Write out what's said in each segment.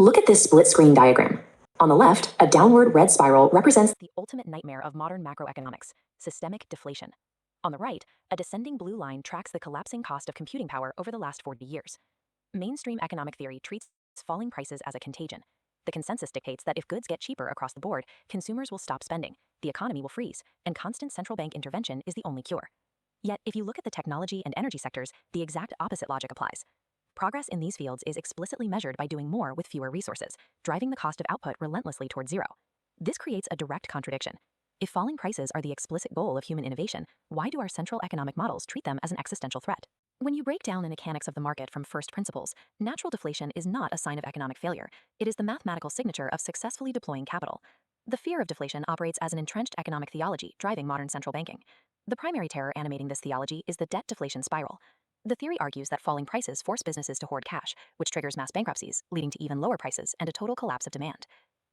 Look at this split screen diagram. On the left, a downward red spiral represents the ultimate nightmare of modern macroeconomics, systemic deflation. On the right, a descending blue line tracks the collapsing cost of computing power over the last 40 years. Mainstream economic theory treats falling prices as a contagion. The consensus dictates that if goods get cheaper across the board, consumers will stop spending, the economy will freeze, and constant central bank intervention is the only cure. Yet, if you look at the technology and energy sectors, the exact opposite logic applies. Progress in these fields is explicitly measured by doing more with fewer resources, driving the cost of output relentlessly toward zero. This creates a direct contradiction. If falling prices are the explicit goal of human innovation, why do our central economic models treat them as an existential threat? When you break down the mechanics of the market from first principles, natural deflation is not a sign of economic failure. It is the mathematical signature of successfully deploying capital. The fear of deflation operates as an entrenched economic theology driving modern central banking. The primary terror animating this theology is the debt deflation spiral. The theory argues that falling prices force businesses to hoard cash, which triggers mass bankruptcies, leading to even lower prices and a total collapse of demand.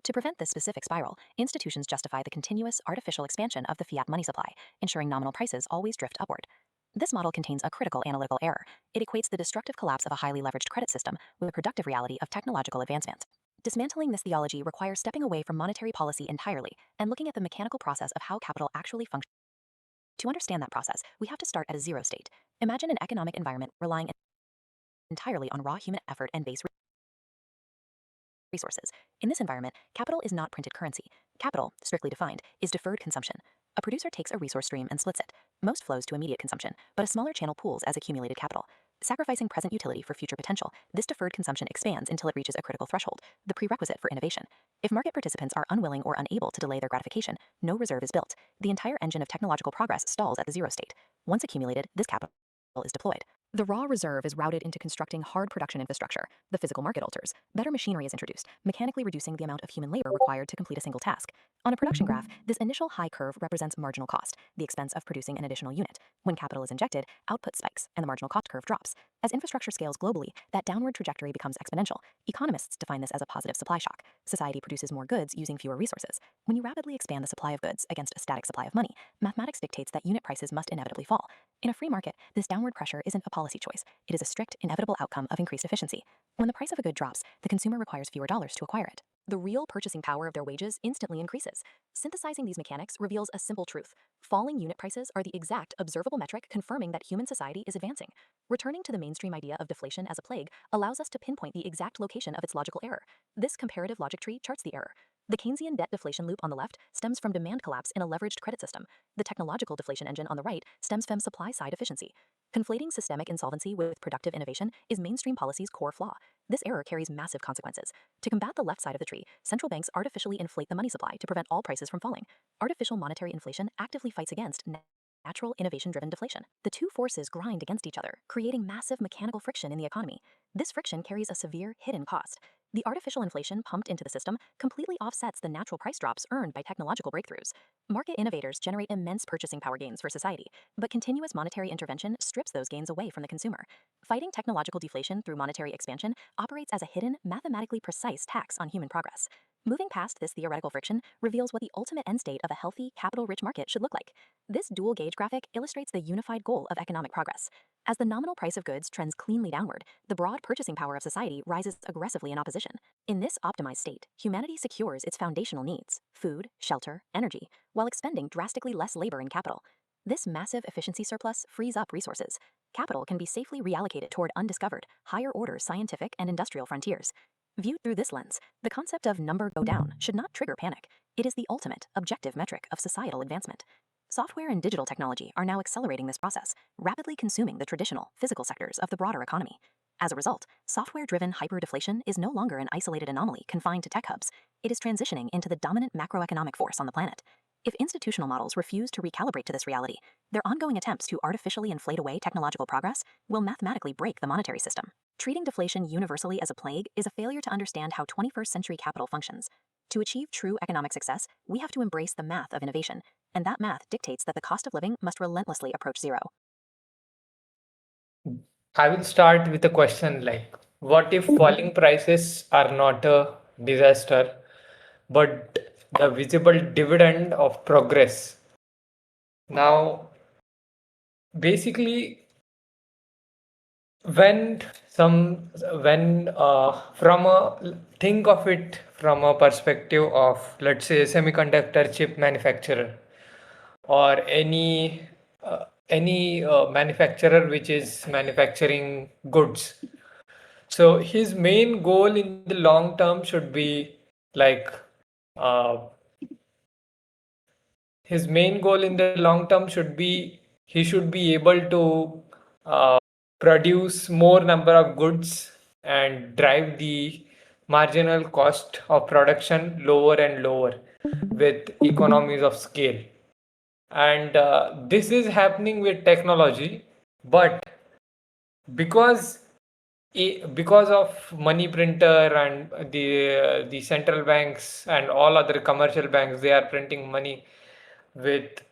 To prevent this specific spiral, institutions justify the continuous artificial expansion of the fiat money supply, ensuring nominal prices always drift upward. This model contains a critical analytical error. It equates the destructive collapse of a highly leveraged credit system with the productive reality of technological advancement. Dismantling this theology requires stepping away from monetary policy entirely and looking at the mechanical process of how capital actually functions. To understand that process, we have to start at a zero state. Imagine an economic environment relying entirely on raw human effort and base resources. In this environment, capital is not printed currency. Capital, strictly defined, is deferred consumption. A producer takes a resource stream and splits it. Most flows to immediate consumption, but a smaller channel pools as accumulated capital. Sacrificing present utility for future potential, this deferred consumption expands until it reaches a critical threshold, the prerequisite for innovation. If market participants are unwilling or unable to delay their gratification, no reserve is built. The entire engine of technological progress stalls at the zero state. Once accumulated, this capital is deployed. The raw reserve is routed into constructing hard production infrastructure. The physical market alters. Better machinery is introduced, mechanically reducing the amount of human labor required to complete a single task. On a production graph, this initial high curve represents marginal cost, the expense of producing an additional unit. When capital is injected, output spikes, and the marginal cost curve drops. As infrastructure scales globally, that downward trajectory becomes exponential. Economists define this as a positive supply shock. Society produces more goods using fewer resources. When you rapidly expand the supply of goods against a static supply of money, mathematics dictates that unit prices must inevitably fall. In a free market, this downward pressure isn't a policy choice. It is a strict, inevitable outcome of increased efficiency. When the price of a good drops, the consumer requires fewer dollars to acquire it. The real purchasing power of their wages instantly increases. Synthesizing these mechanics reveals a simple truth. Falling unit prices are the exact, observable metric confirming that human society is advancing. Returning to the mainstream idea of deflation as a plague allows us to pinpoint the exact location of its logical error. This comparative logic tree charts the error. The Keynesian debt deflation loop on the left stems from demand collapse in a leveraged credit system. The technological deflation engine on the right stems from supply-side efficiency. Conflating systemic insolvency with productive innovation is mainstream policy's core flaw. This error carries massive consequences. To combat the left side of the tree, central banks artificially inflate the money supply to prevent all prices from falling. Artificial monetary inflation actively fights against natural innovation-driven deflation. The two forces grind against each other, creating massive mechanical friction in the economy. This friction carries a severe hidden cost. The artificial inflation pumped into the system completely offsets the natural price drops earned by technological breakthroughs. Market innovators generate immense purchasing power gains for society, but continuous monetary intervention strips those gains away from the consumer. Fighting technological deflation through monetary expansion operates as a hidden, mathematically precise tax on human progress. Moving past this theoretical friction reveals what the ultimate end state of a healthy, capital-rich market should look like. This dual-gauge graphic illustrates the unified goal of economic progress. As the nominal price of goods trends cleanly downward, the broad purchasing power of society rises aggressively in opposition. In this optimized state, humanity secures its foundational needs, food, shelter, energy, while expending drastically less labor and capital. This massive efficiency surplus frees up resources. Capital can be safely reallocated toward undiscovered, higher-order scientific and industrial frontiers. Viewed through this lens, the concept of number go down should not trigger panic. It is the ultimate, objective metric of societal advancement. Software and digital technology are now accelerating this process, rapidly consuming the traditional, physical sectors of the broader economy. As a result, software-driven hyperdeflation is no longer an isolated anomaly confined to tech hubs. It is transitioning into the dominant macroeconomic force on the planet. If institutional models refuse to recalibrate to this reality, their ongoing attempts to artificially inflate away technological progress will mathematically break the monetary system. Treating deflation universally as a plague is a failure to understand how 21st century capital functions. To achieve true economic success, we have to embrace the math of innovation, and that math dictates that the cost of living must relentlessly approach zero. I will start with a question like, what if falling prices are not a disaster, but the visible dividend of progress? Now, basically, when some when from a think of it from a perspective of, let's say, semiconductor chip manufacturer, or any manufacturer which is manufacturing goods. So his main goal in the long term should be like uh, his main goal in the long term should be he should be able to uh, produce more number of goods and drive the marginal cost of production lower and lower with economies of scale. And this is happening with technology, but because because of money printer and the central banks and all other commercial banks, they are printing money with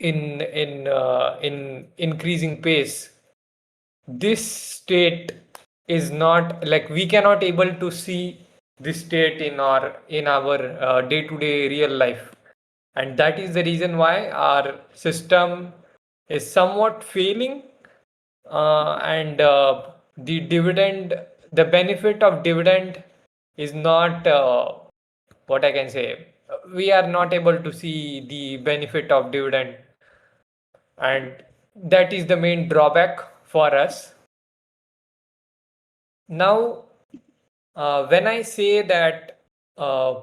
in increasing pace. This state is not like we cannot able to see this state in our day-to-day real life, and that is the reason why our system is somewhat failing. And the benefit of dividend is not what I can say. We are not able to see the benefit of dividend, and that is the main drawback for us. Now, when I say that uh,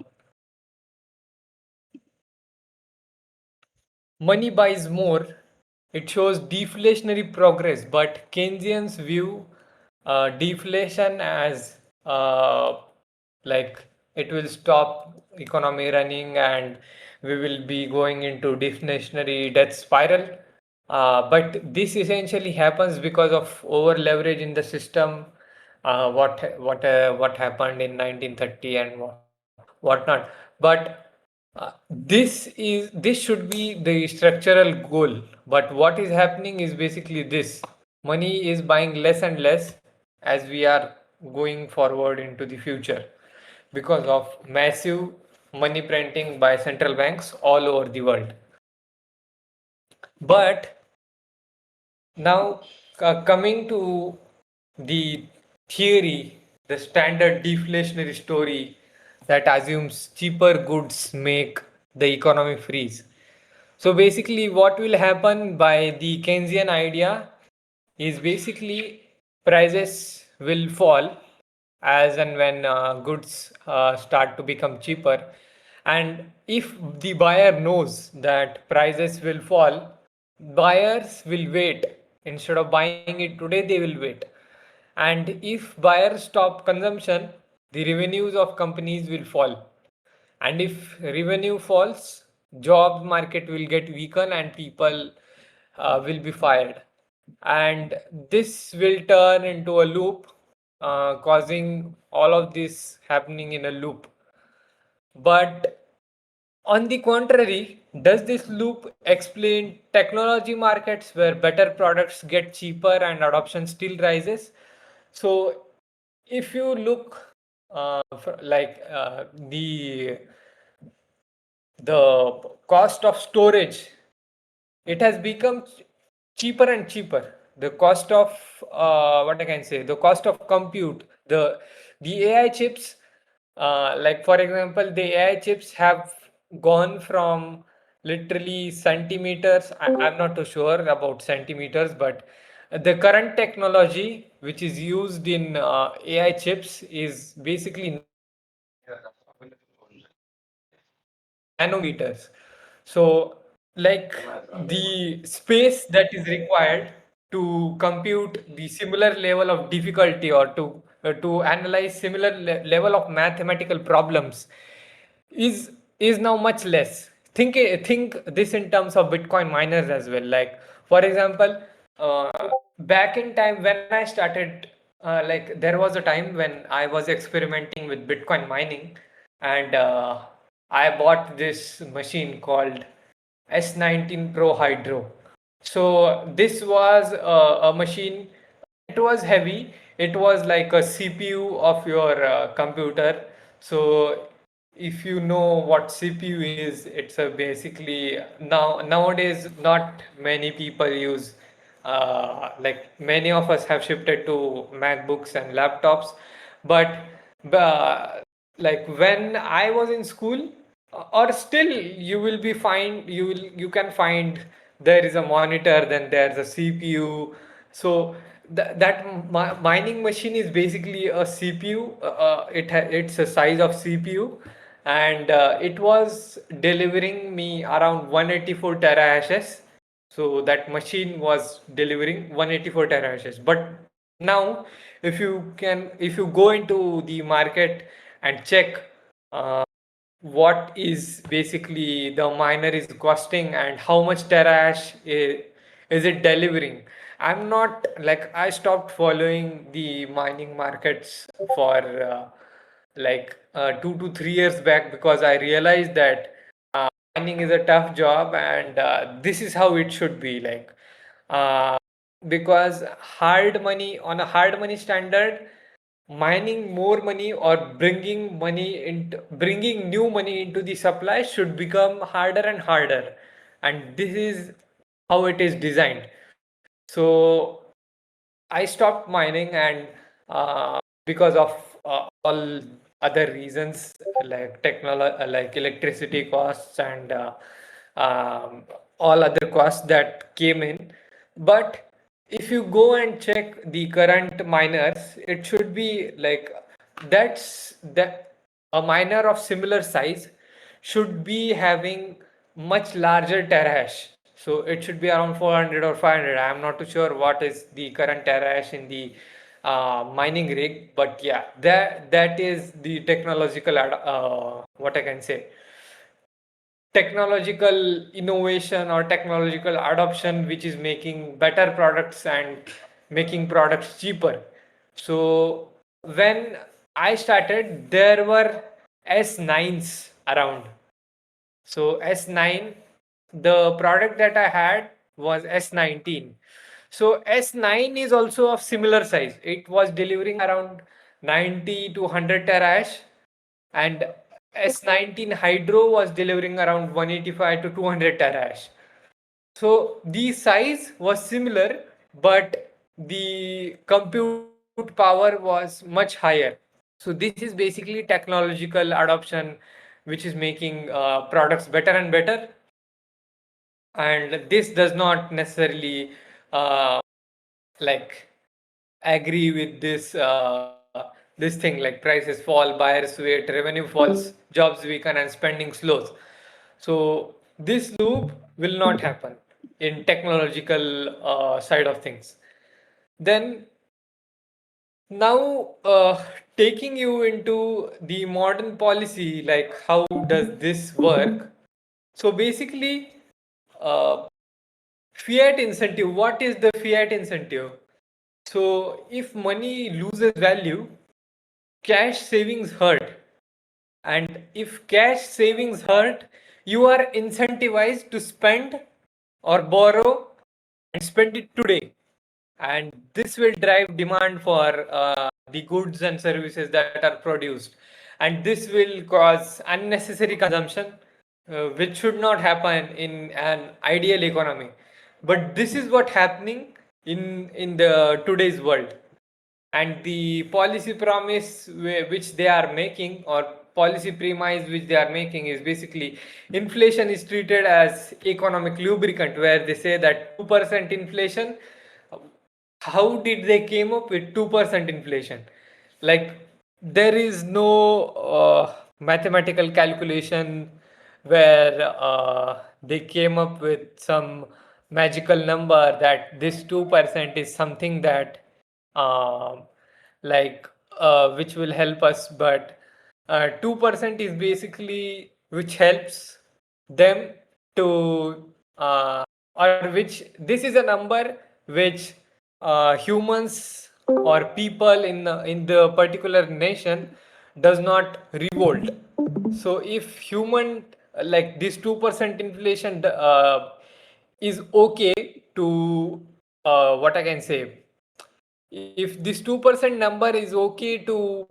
money buys more, it shows deflationary progress, but Keynesians view deflation as like it will stop economy running and we will be going into deflationary death spiral. But this essentially happens because of over leverage in the system. What happened in 1930 and whatnot. But this should be the structural goal. But what is happening is basically this: money is buying less and less as we are going forward into the future because of massive money printing by central banks all over the world. But now, coming to the theory, the standard deflationary story that assumes cheaper goods make the economy freeze. So basically, what will happen by the Keynesian idea is basically prices will fall as and when goods start to become cheaper. And if the buyer knows that prices will fall, buyers will wait. Instead of buying it today, they will wait. And if buyers stop consumption, the revenues of companies will fall. And if revenue falls, job market will get weakened and people will be fired. And this will turn into a loop, causing all of this happening in a loop. But on the contrary, does this loop explain technology markets where better products get cheaper and adoption still rises? So, if you look like the cost of storage, it has become cheaper and cheaper. The cost of what I can say, the cost of compute, the AI chips, like for example, the AI chips have gone from literally centimeters. I'm not too sure about centimeters, but the current technology which is used in AI chips is basically nanometers. So, like the space that is required to compute the similar level of difficulty or to analyze similar level of mathematical problems is now much less. Think this in terms of Bitcoin miners as well. Like for example, uh, back in time when I started, like there was a time when I was experimenting with Bitcoin mining, and I bought this machine called S19 Pro Hydro. So this was a machine. It was heavy. It was like a CPU of your computer. So if you know what CPU is, it's a basically nowadays not many people use like many of us have shifted to MacBooks and laptops, but uh, like when I was in school, or still you can find there is a monitor, then there's a CPU. So that mining machine is basically a CPU. It's a size of CPU, and it was delivering me around 184 terahashes. So that machine was delivering 184 terahashes. But now, if you go into the market and check uh, what is basically the miner is costing and how much terahash is it delivering. I'm not like I stopped following the mining markets for 2 to 3 years back, because I realized that mining is a tough job, and this is how it should be, like uh, because hard money, on a hard money standard, mining more money or bringing new money into the supply should become harder and harder, and this is how it is designed. So I stopped mining, and because of all other reasons, like technology, like electricity costs, and um, all other costs that came in. But if you go and check the current miners, it should be like that's that a miner of similar size should be having much larger terahash. So it should be around 400 or 500. I'm not too sure what is the current terahash in the mining rig, but yeah, that is the technological what I can say, technological innovation or technological adoption, which is making better products and making products cheaper. So when I started, there were S9s around. So S9, the product that I had was S19. So S9 is also of similar size. It was delivering around 90 to 100 terahash, and S19 Hydro was delivering around 185 to 200 terahash. So the size was similar, but the compute power was much higher. So this is basically technological adoption, which is making products better and better. And this does not necessarily uh, like agree with this thing, like prices fall, buyers wait, revenue falls, jobs weaken, and spending slows. So this loop will not happen in technological side of things. Then now, taking you into the modern policy, like how does this work? So basically, uh, fiat incentive. What is the fiat incentive? So if money loses value, cash savings hurt. And if cash savings hurt, you are incentivized to spend or borrow and spend it today. And this will drive demand for the goods and services that are produced. And this will cause unnecessary consumption, which should not happen in an ideal economy. But this is what happening in the today's world. And the policy promise which they are making, or policy premise which they are making, is basically inflation is treated as economic lubricant, where they say that 2% inflation. How did they came up with 2% inflation? Like there is no mathematical calculation where they came up with some magical number that this 2% is something that um, like which will help us. But 2% is basically which helps them to or which this is a number which humans or people in the particular nation does not revolt. So if human, like this 2% inflation is okay to what I can say, if this 2% number is okay to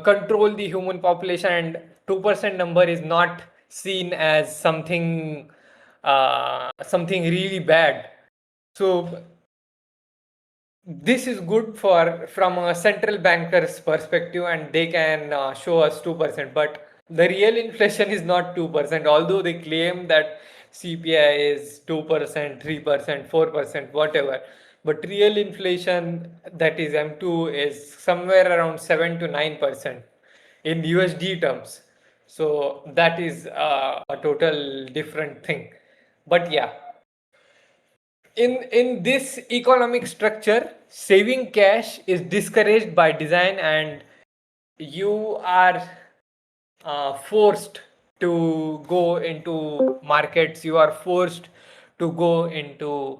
control the human population, and 2% number is not seen as something something really bad. So this is good for from a central banker's perspective, and they can show us 2%, but the real inflation is not 2%, although they claim that CPI is 2%, 3%, 4%, whatever. But real inflation, that is M2, is somewhere around 7 to 9% in USD terms. So that is a total different thing. But yeah, in this economic structure, saving cash is discouraged by design, and you are forced to go into markets. You are forced to go into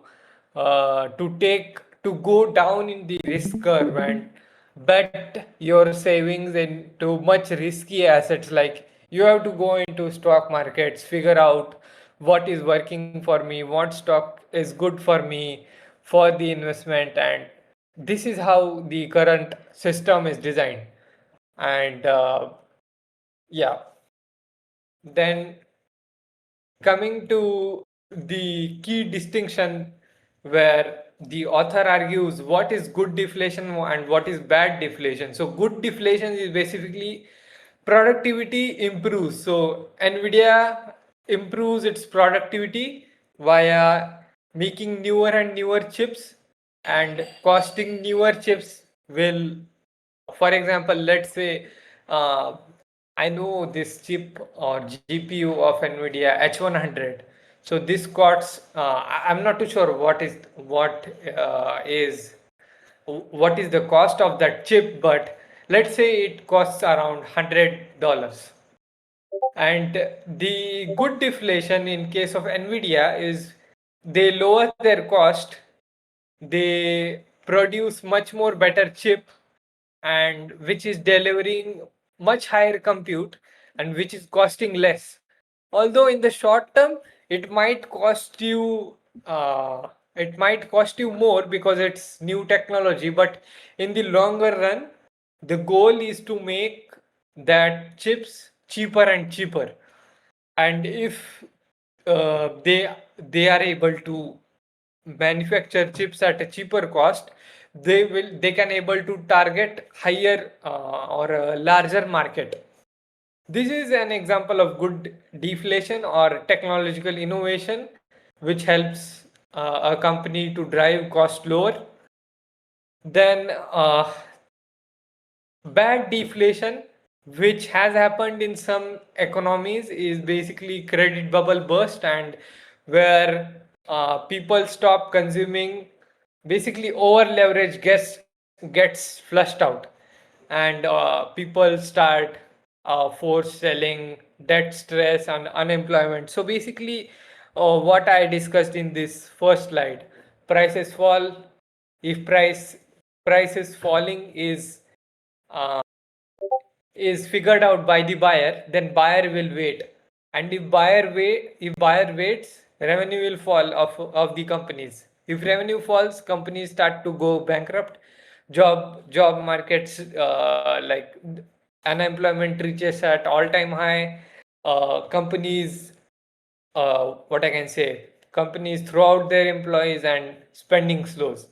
to go down in the risk curve and bet your savings into much risky assets. Like, you have to go into stock markets, figure out what is working for me, what stock is good for me for the investment, and this is how the current system is designed. And yeah, then coming to the key distinction, where the author argues what is good deflation and what is bad deflation. So good deflation is basically productivity improves. So Nvidia improves its productivity via making newer and newer chips, and costing newer chips will, for example, let's say uh, I know this chip or GPU of Nvidia H100. So this costs, I'm not too sure what is the cost of that chip, but let's say it costs around $100. And the good deflation in case of Nvidia is they lower their cost, they produce much more better chip, and which is delivering much higher compute and which is costing less. Although in the short term it might cost you more because it's new technology, but in the longer run the goal is to make that chips cheaper and cheaper. And if they are able to manufacture chips at a cheaper cost, they can able to target higher or a larger market. This is an example of good deflation or technological innovation, which helps a company to drive cost lower. Then bad deflation, which has happened in some economies, is basically credit bubble burst, and where people stop consuming, basically over leverage gets flushed out, and people start forced selling, debt stress, and unemployment. So basically, what I discussed in this first slide, prices fall. If prices falling uh, is figured out by the buyer, then buyer will wait. And if buyer waits, revenue will fall of the companies. If revenue falls, companies start to go bankrupt. Job markets, like unemployment reaches at all-time high. Companies, what I can say, companies throw out their employees and spending slows.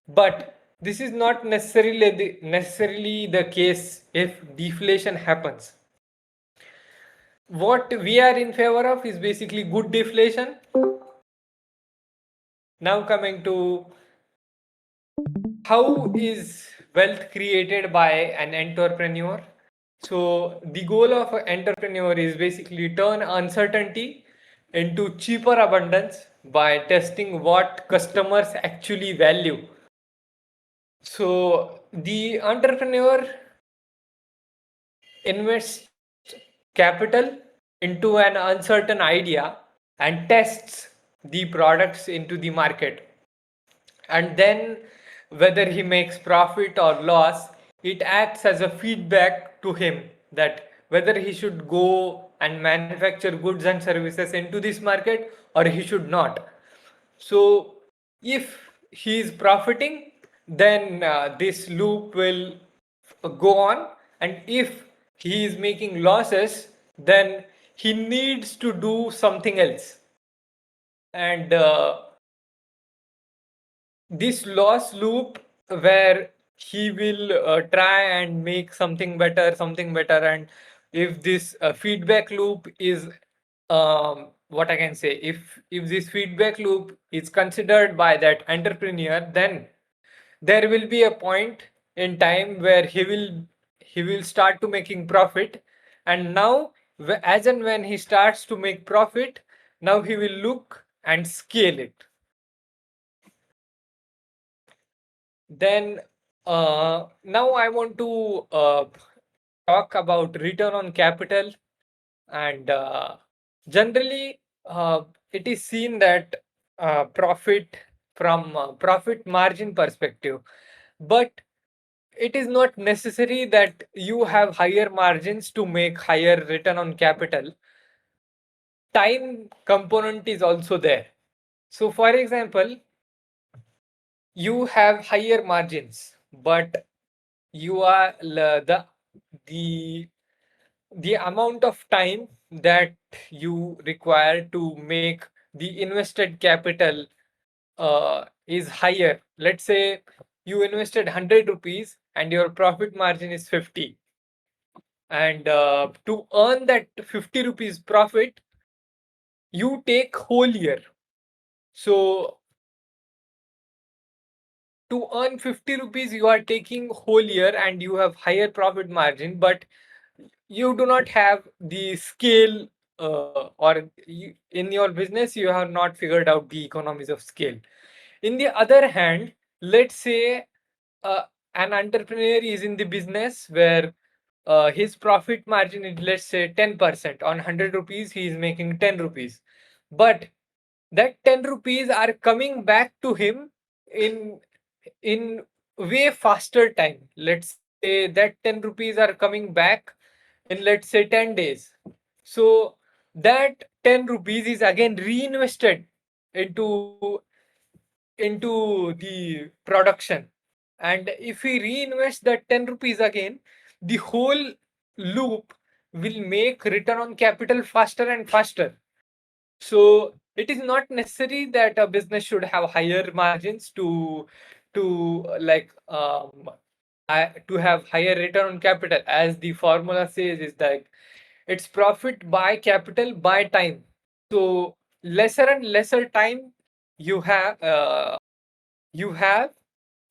But this is not necessarily the case if deflation happens. What we are in favor of is basically good deflation. Now coming to how is wealth created by an entrepreneur. So the goal of an entrepreneur is basically turn uncertainty into cheaper abundance by testing what customers actually value. So the entrepreneur invests capital into an uncertain idea and tests the products into the market, and then whether he makes profit or loss, it acts as a feedback to him that whether he should go and manufacture goods and services into this market or he should not. So if he is profiting, then this loop will go on, and if he is making losses, then he needs to do something else. And this loss loop where he will try and make something better. And if this feedback loop is what I can say, if this feedback loop is considered by that entrepreneur, then there will be a point in time where he will start to making profit. And now as and when he starts to make profit, now he will look and scale it. Then now I want to talk about return on capital. And generally, it is seen that profit from profit margin perspective, but it is not necessary that you have higher margins to make higher return on capital. Time component is also there. So, for example, you have higher margins, but you are the the amount of time that you require to make the invested capital is higher. Let's say you invested 100 rupees and your profit margin is 50. And to earn that 50 rupees profit, you take whole year. So to earn 50 rupees, you are taking whole year and you have higher profit margin, but you do not have the scale, in your business you have not figured out the economies of scale. In the other hand, let's say uh, an entrepreneur is in the business where his profit margin is, let's say, 10%. On 100 rupees he is making 10 rupees, but that 10 rupees are coming back to him in in way faster time. Let's say that 10 rupees are coming back in, let's say, 10 days. So that 10 rupees is again reinvested into the production. And if we reinvest that 10 rupees again, the whole loop will make return on capital faster and faster. So it is not necessary that a business should have higher margins to like to have higher return on capital. As the formula says, is like it's profit by capital by time. So lesser and lesser time you have,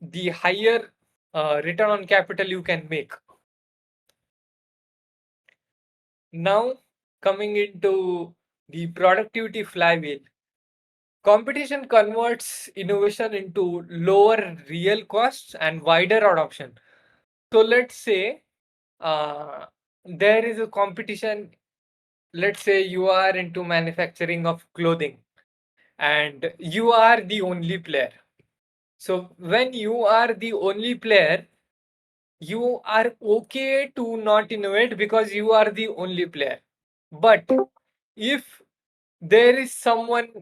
the higher return on capital you can make. Now, coming into the productivity flywheel, competition converts innovation into lower real costs and wider adoption. So let's say uh, there is a competition. Let's say you are into manufacturing of clothing and you are the only player. So when you are the only player, you are okay to not innovate because you are the only player. But if there is someone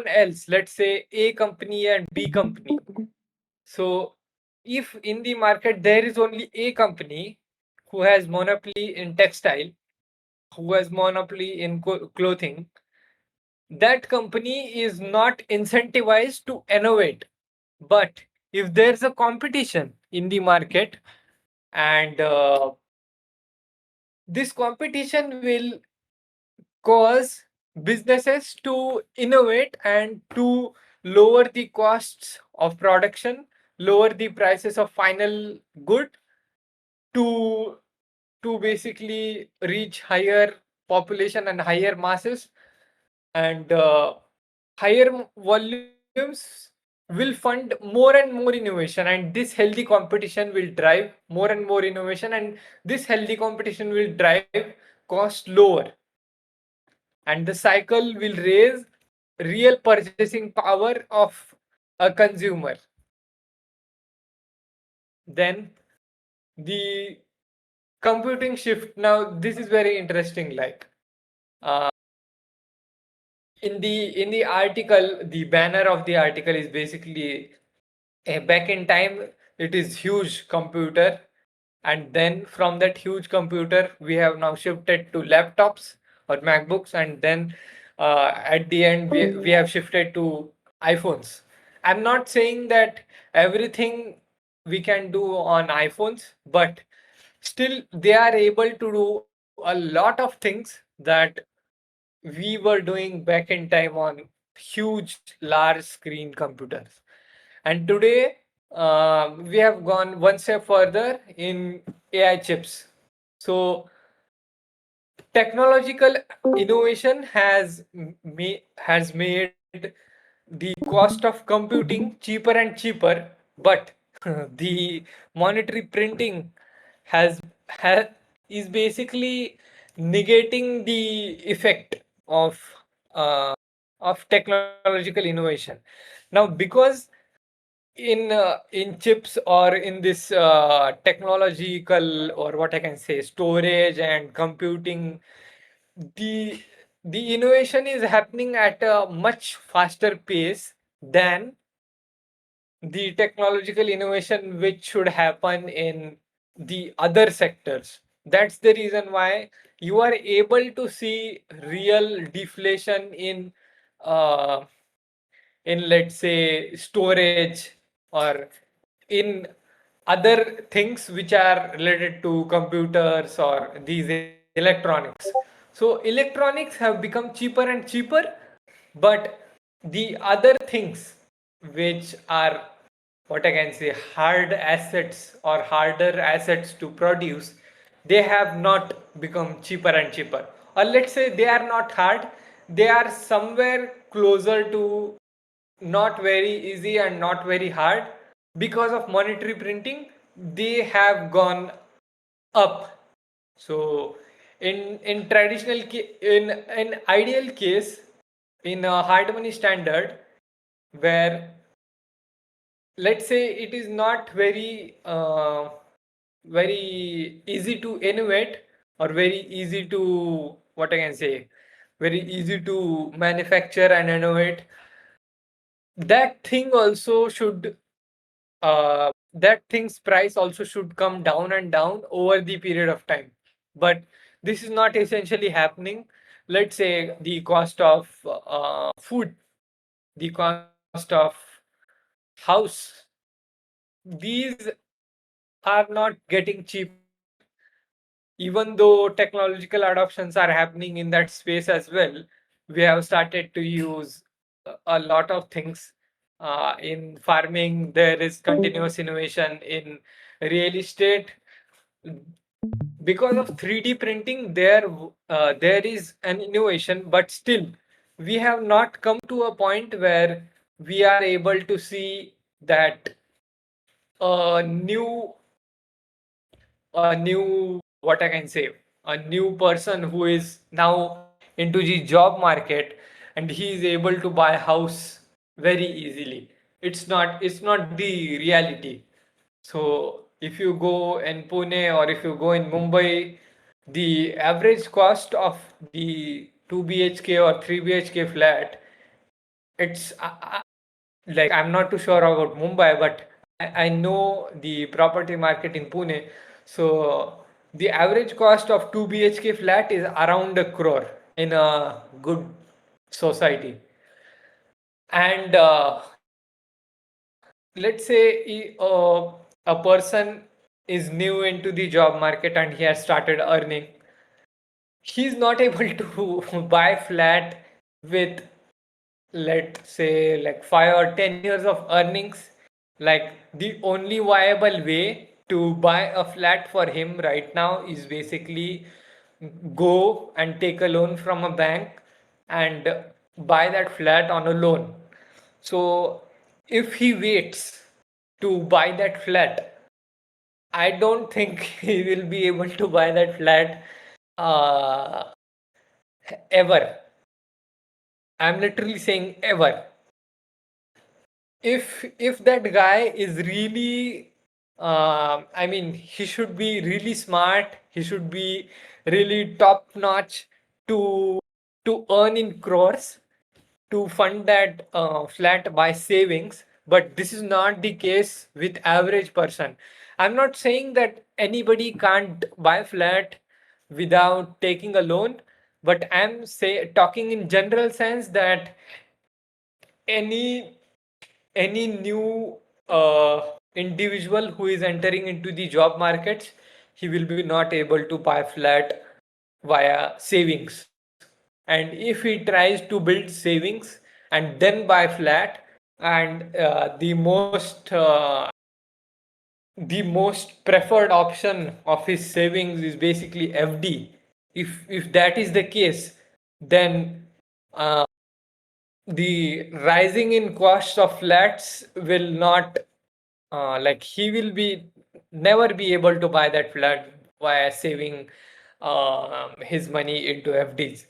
else, let's say A company and B company. So if in the market there is only A company who has monopoly in textile, who has monopoly in clothing, that company is not incentivized to innovate. But if there's a competition in the market, and this competition will cause businesses to innovate and to lower the costs of production, lower the prices of final good, to basically reach higher population and higher masses. And higher volumes will fund more and more innovation, and this healthy competition will drive more and more innovation, and this healthy competition will drive cost lower, and the cycle will raise real purchasing power of a consumer. Then the computing shift. Now this is very interesting. Like uh, in the article, the banner of the article is basically back in time. It is huge computer, and then from that huge computer we have now shifted to laptops or MacBooks, and then at the end we have shifted to iPhones. I'm not saying that everything we can do on iPhones, but still they are able to do a lot of things that we were doing back in time on huge, large screen computers. And today, we have gone one step further in AI chips. So technological innovation has made the cost of computing cheaper and cheaper, but the monetary printing has, has is basically negating the effect uh, of technological innovation. Now, because in chips or in this technological, or what I can say, storage and computing, the the innovation is happening at a much faster pace than the technological innovation which should happen in the other sectors. That's the reason why you are able to see real deflation uh, in, let's say, storage, or in other things which are related to computers or these electronics. So electronics have become cheaper and cheaper, but the other things which are, what I can say, hard assets or harder assets to produce, they have not become cheaper and cheaper. Or let's say they are not hard, they are somewhere closer to not very easy and not very hard. Because of monetary printing, they have gone up. So in traditional in ideal case, in a hard money standard, where, let's say, it is not very easy to innovate, or very easy to, what I can say, very easy to manufacture and innovate, that thing also should that thing's price also should come down and down over the period of time. But this is not essentially happening. Let's say the cost of food, the cost of house, these are not getting cheaper, even though technological adoptions are happening in that space as well. We have started to use a lot of things in farming. There is continuous innovation in real estate. Because of 3D printing, there is an innovation, but still we have not come to a point where we are able to see that a new, what I can say, a new person who is now into the job market, and he is able to buy a house very easily. It's not the reality. So if you go in Pune or if you go in Mumbai, the average cost of the 2 BHK or 3 BHK flat, it's like, I'm not too sure about Mumbai, but I know the property market in Pune. So the average cost of 2 BHK flat is around a crore in a good society. And let's say a person is new into the job market and he has started earning. He's not able to buy flat with, let's say, like 5 or 10 years of earnings. Like, the only viable way to buy a flat for him right now is basically go and take a loan from a bank and buy that flat on a loan. So if he waits to buy that flat, I don't think he will be able to buy that flat uh, ever. I'm literally saying ever. If that guy is really, I mean, he should be really smart, he should be really top notch to earn in crores to fund that flat by savings. But this is not the case with average person. I'm not saying that anybody can't buy flat without taking a loan, but I'm talking in general sense that any any new individual who is entering into the job markets, he will be not able to buy flat via savings. And if he tries to build savings and then buy flat, and the most preferred option of his savings is basically FD. If that is the case, then uh, the rising in cost of flats will not like he will be never be able to buy that flat via saving his money into FDs.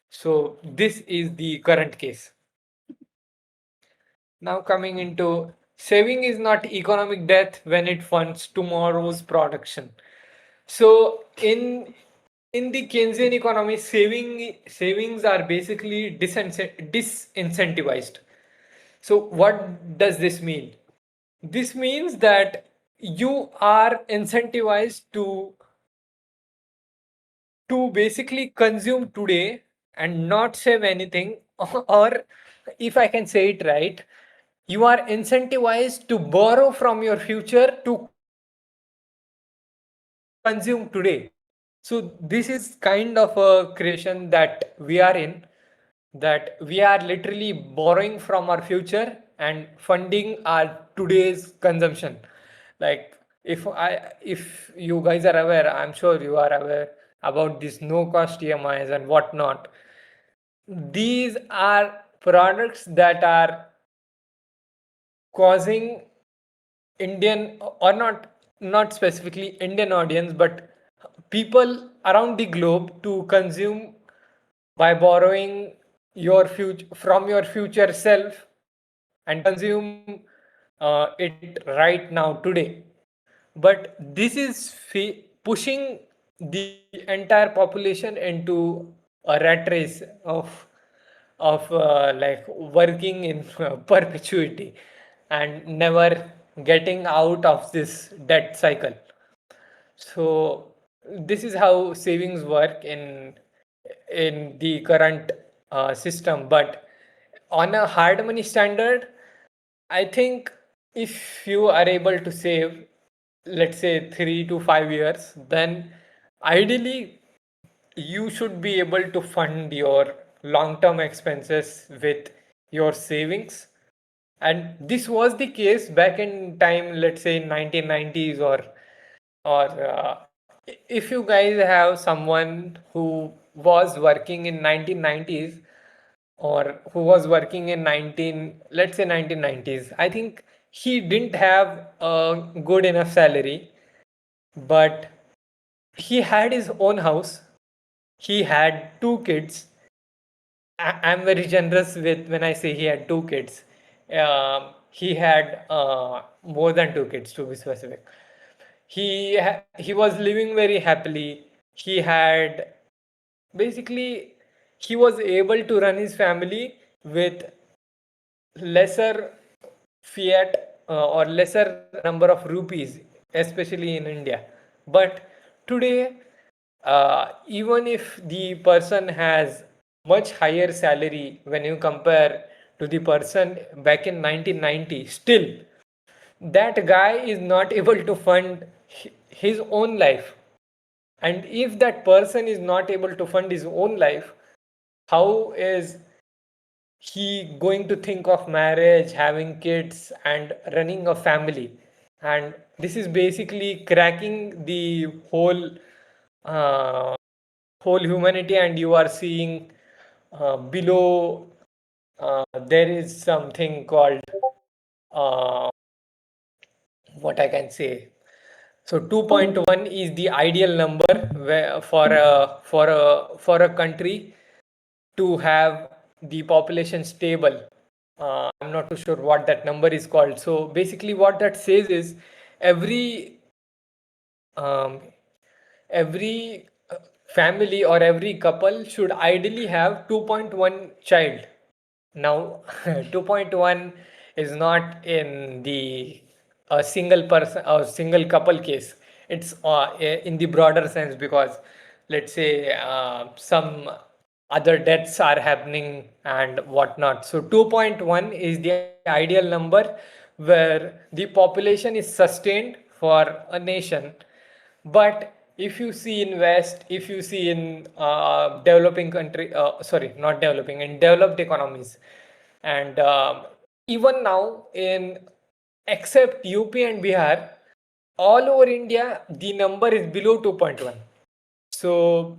So this is the current case. Now coming into saving is not economic death when it funds tomorrow's production. So in the Keynesian economy, savings are basically disincentivized. So what does this mean? This means that you are incentivized to basically consume today and not save anything, or if I can say it right, you are incentivized to borrow from your future to consume today. So this is kind of a creation that we are in, that we are literally borrowing from our future and funding our today's consumption. Like if you guys are aware, I'm sure you are aware about these no cost EMIs and whatnot. These are products that are causing Indian, or not specifically Indian audience, but people around the globe to consume by borrowing your future from your future self and consume it right now today. But this is pushing the entire population into a rat race of like working in perpetuity and never getting out of this debt cycle. So this is how savings work in the current system. But on a hard money standard, I think if you are able to save, let's say 3 to 5 years, then ideally you should be able to fund your long-term expenses with your savings. And this was the case back in time, let's say in 1990s, or if you guys have someone who was working in 1990s, or who was working in 1990s, I think he didn't have a good enough salary, but he had his own house, he had 2 kids. I'm very generous with when I say he had 2 kids. He had more than 2 kids, to be specific. He was living very happily. He had basically he was able to run his family with lesser fiat or lesser number of rupees, especially in India. But today, even if the person has much higher salary when you compare to the person back in 1990, still that guy is not able to fund his own life. And if that person is not able to fund his own life, how is he going to think of marriage, having kids, and running a family? And this is basically cracking the uh, whole humanity, and you are seeing below there is something called uh, what I can say. So 2.1 is the ideal number where for a country to have the population stable. I'm not too sure what that number is called. So basically, what that says is every um, every family or every couple should ideally have 2.1 child. Now 2.1 is not in the a single person or single couple case. It's in the broader sense, because let's say some other deaths are happening and whatnot. So 2.1 is the ideal number where the population is sustained for a nation. But if you see in West, if you see in developing country, sorry, not developing, in developed economies, and even now in except UP and Bihar, all over India, the number is below 2.1. So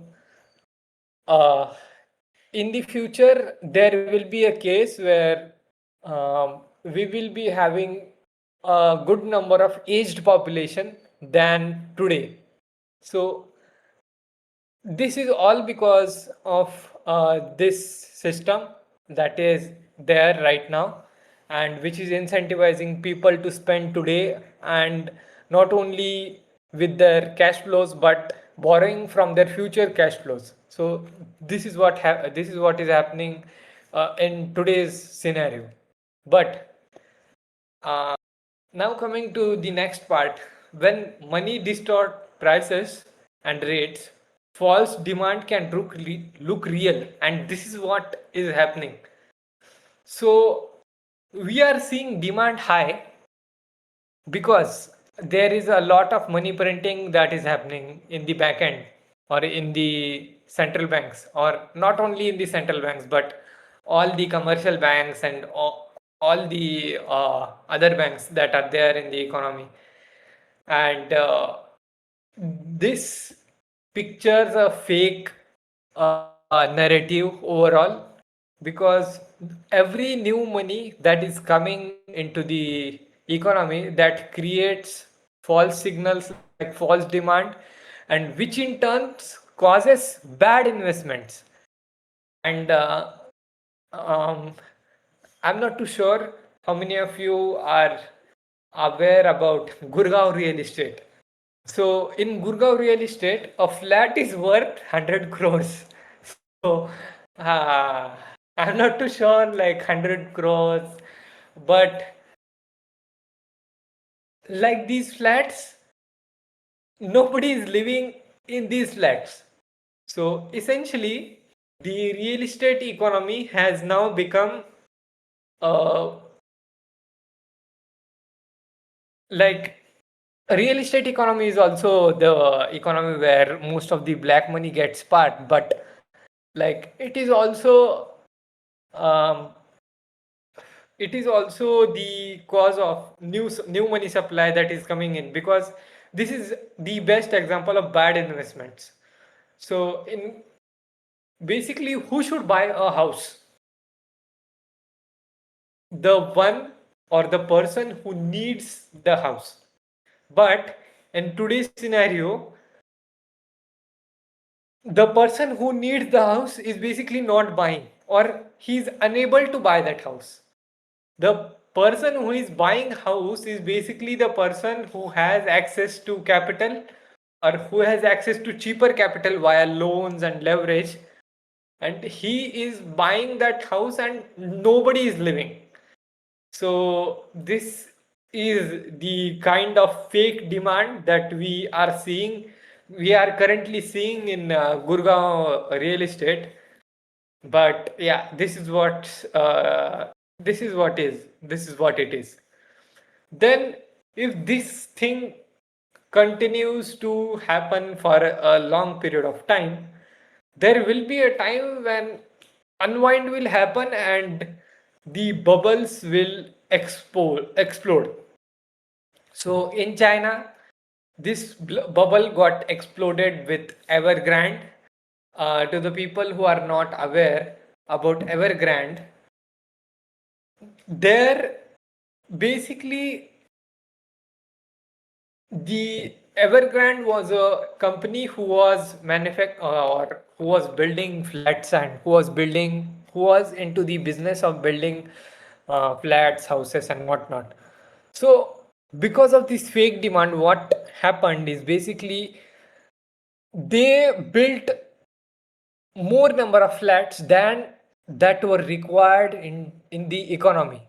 uh, in the future, there will be a case where we will be having a good number of aged population than today. So this is all because of this system that is there right now, and which is incentivizing people to spend today, and not only with their cash flows but borrowing from their future cash flows. So this is what is happening in today's scenario. But uh, now coming to the next part, when money distort prices and rates, false demand can look real, and this is what is happening. So we are seeing demand high because there is a lot of money printing that is happening in the back end or in the central banks, or not only in the central banks but all the commercial banks and all the other banks that are there in the economy. And this pictures a fake narrative overall, because every new money that is coming into the economy, that creates false signals like false demand, and which in turn causes bad investments. And um, I'm not too sure how many of you are aware about Gurgaon real estate. So in Gurgaon real estate, a flat is worth 100 crores. So uh, I'm not too sure like 100 crores, but like these flats, nobody is living in these flats. So essentially, the real estate economy has now become uh, like real estate economy is also the economy where most of the black money gets parked, but like um, it is also the cause of new money supply that is coming in, because this is the best example of bad investments. So in basically, who should buy a house? The one or the person who needs the house. But in today's scenario, the person who needs the house is basically not buying, or he's unable to buy that house. The person who is buying house is basically the person who has access to capital, or who has access to cheaper capital via loans and leverage, and he is buying that house and nobody is living. So this is the kind of fake demand that we are currently seeing in Gurgaon real estate. But yeah, this is what it is. Then if this thing continues to happen for a long period of time, there will be a time when unwind will happen and the bubbles will explode. So in China, this bubble got exploded with Evergrande. To the people who are not aware about Evergrande, there basically the Evergrande was a company who was or who was building flats, and who was into the business of building flats, houses, and whatnot. So because of this fake demand, what happened is basically they built more number of flats than that were required in the economy.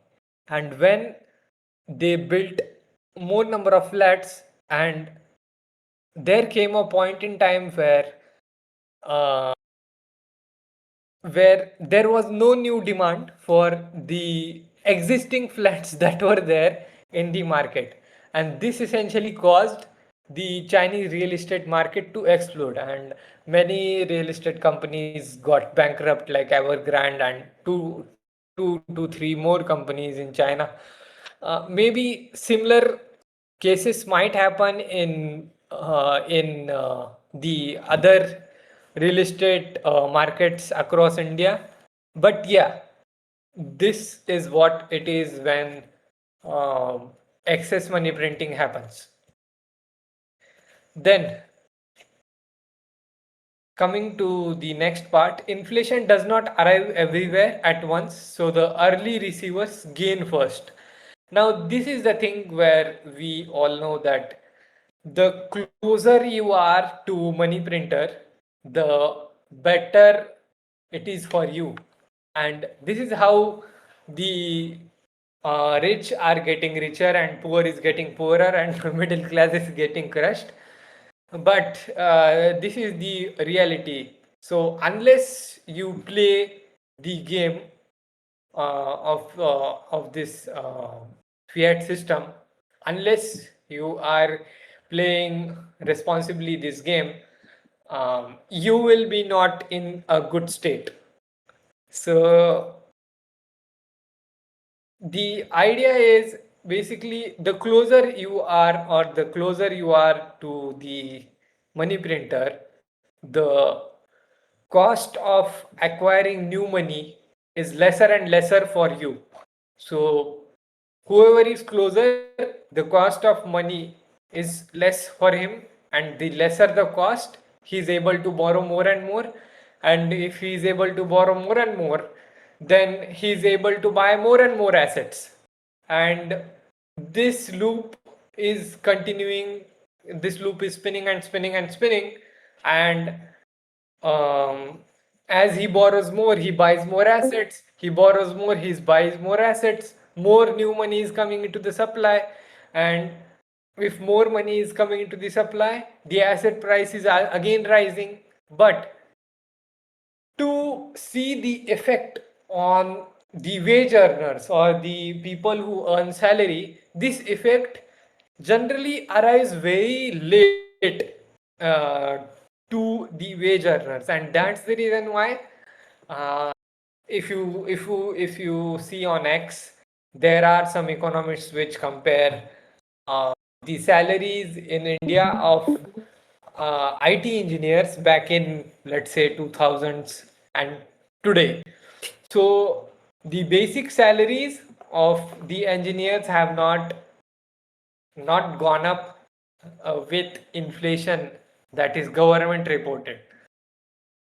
And when they built more number of flats, and there came a point in time where uh, where there was no new demand for the existing flats that were there in the market. And this essentially caused the Chinese real estate market to explode, and many real estate companies got bankrupt, like Evergrande and two to three more companies in China. Maybe similar cases might happen in the other real estate markets across India. But yeah, this is what it is when um, excess money printing happens. Then, coming to the next part, inflation does not arrive everywhere at once, so the early receivers gain first. Now, this is the thing where we all know that the closer you are to money printer, the better it is for you. And this is how the rich are getting richer and poor is getting poorer and middle class is getting crushed. But this is the reality. So unless you play the game of this fiat system, unless you are playing responsibly this game, you will be not in a good state. So the idea is basically the closer you are, or the closer you are to the money printer, the cost of acquiring new money is lesser and lesser for you. So whoever is closer, the cost of money is less for him, and the lesser the cost, he is able to borrow more and more. And if he is able to borrow more and more, then he is able to buy more and more assets. And this loop is continuing, this loop is spinning and spinning and spinning. And um, as he borrows more, he buys more assets. He borrows more, he buys more assets. More new money is coming into the supply, and if more money is coming into the supply, the asset prices are again rising. But to see the effect on the wage earners or the people who earn salary, this effect generally arrives very late to the wage earners, and that's the reason why uh, if you see on X, there are some economists which compare the salaries in India of IT engineers back in, let's say, 2000s and today. So the basic salaries of the engineers have not gone up with inflation that is government reported.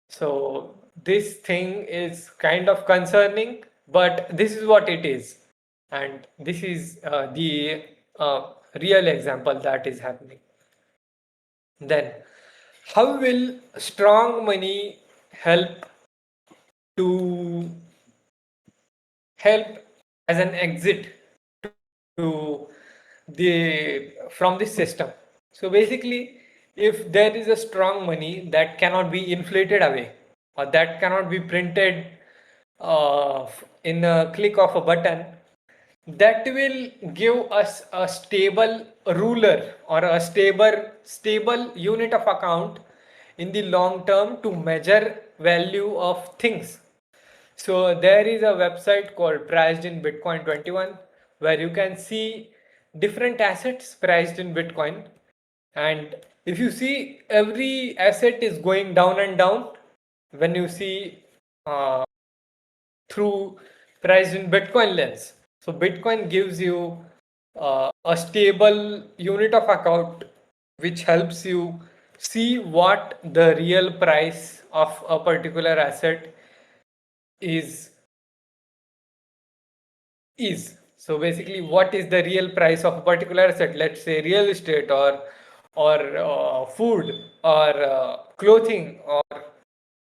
So this thing is kind of concerning, but this is what it is. And this is the real example that is happening. Then, how will strong money help to help as an exit to the from this system? So basically, if there is a strong money that cannot be inflated away, or that cannot be printed in a click of a button, that will give us a stable ruler or a stable unit of account in the long term to measure value of things. So there is a website called priced in Bitcoin 21, where you can see different assets priced in Bitcoin. And if you see, every asset is going down and down when you see uh, through priced in Bitcoin lens. So Bitcoin gives you a stable unit of account which helps you see what the real price of a particular asset is is. So basically, what is the real price of a particular asset? Let's say real estate, or food, or clothing, or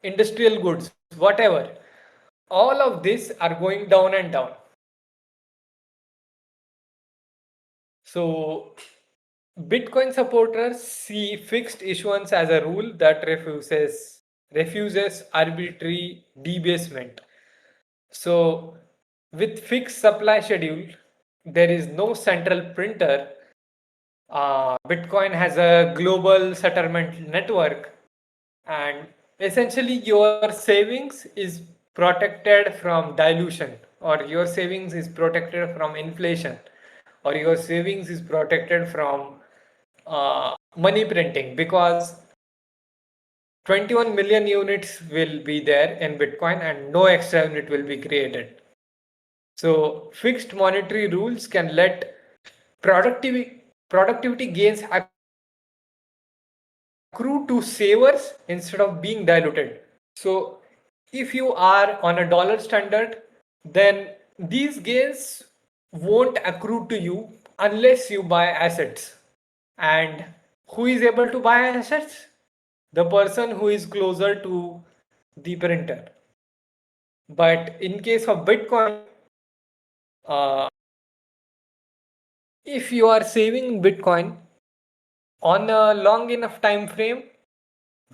industrial goods, whatever. All of this are going down and down. So Bitcoin supporters see fixed issuance as a rule that refuses refuses arbitrary debasement. So with fixed supply schedule, there is no central printer. Bitcoin has a global settlement network, and essentially your savings is protected from dilution, or your savings is protected from inflation, or your savings is protected from money printing, because 21 million units will be there in Bitcoin and no extra unit will be created. So fixed monetary rules can let productivity gains accrue to savers instead of being diluted. So if you are on a dollar standard, then these gains won't accrue to you unless you buy assets. And who is able to buy assets? The person who is closer to the printer. But in case of Bitcoin, uh, if you are saving Bitcoin on a long enough time frame,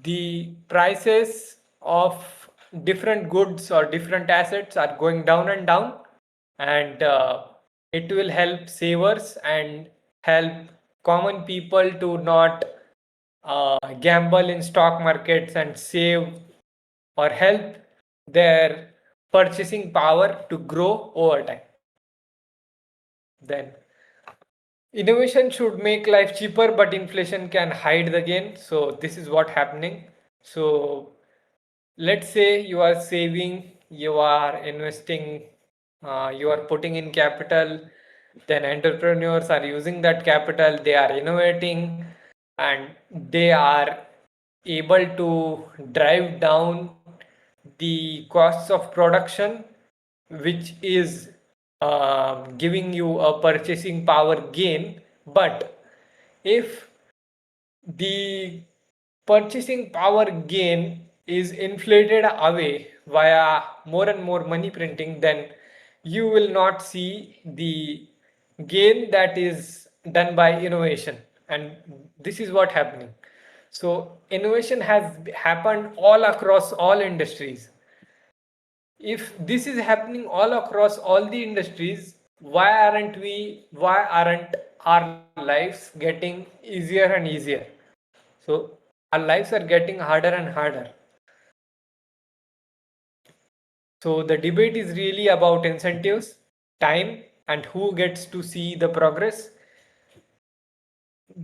the prices of different goods or different assets are going down and down, and it will help savers and help common people to not gamble in stock markets and save, or help their purchasing power to grow over time. Then innovation should make life cheaper, but inflation can hide the gain. So this is what happening. So let's say you are saving, you are investing, you are putting in capital, then entrepreneurs are using that capital, they are innovating, and they are able to drive down the costs of production, which is giving you a purchasing power gain. But if the purchasing power gain is inflated away via more and more money printing, then you will not see the gain that is done by innovation. And this is what happening. So innovation has happened all across all industries. If this is happening all across all the industries, why aren't our lives getting easier and easier? So our lives are getting harder and harder. So the debate is really about incentives, time, and who gets to see the progress.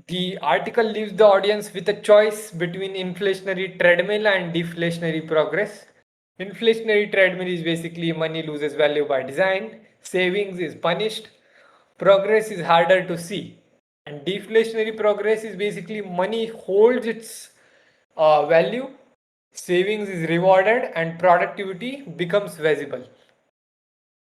The article leaves the audience with a choice between inflationary treadmill and deflationary progress. Inflationary treadmill is basically money loses value by design, savings is punished, progress is harder to see. And deflationary progress is basically money holds its value, savings is rewarded, and productivity becomes visible.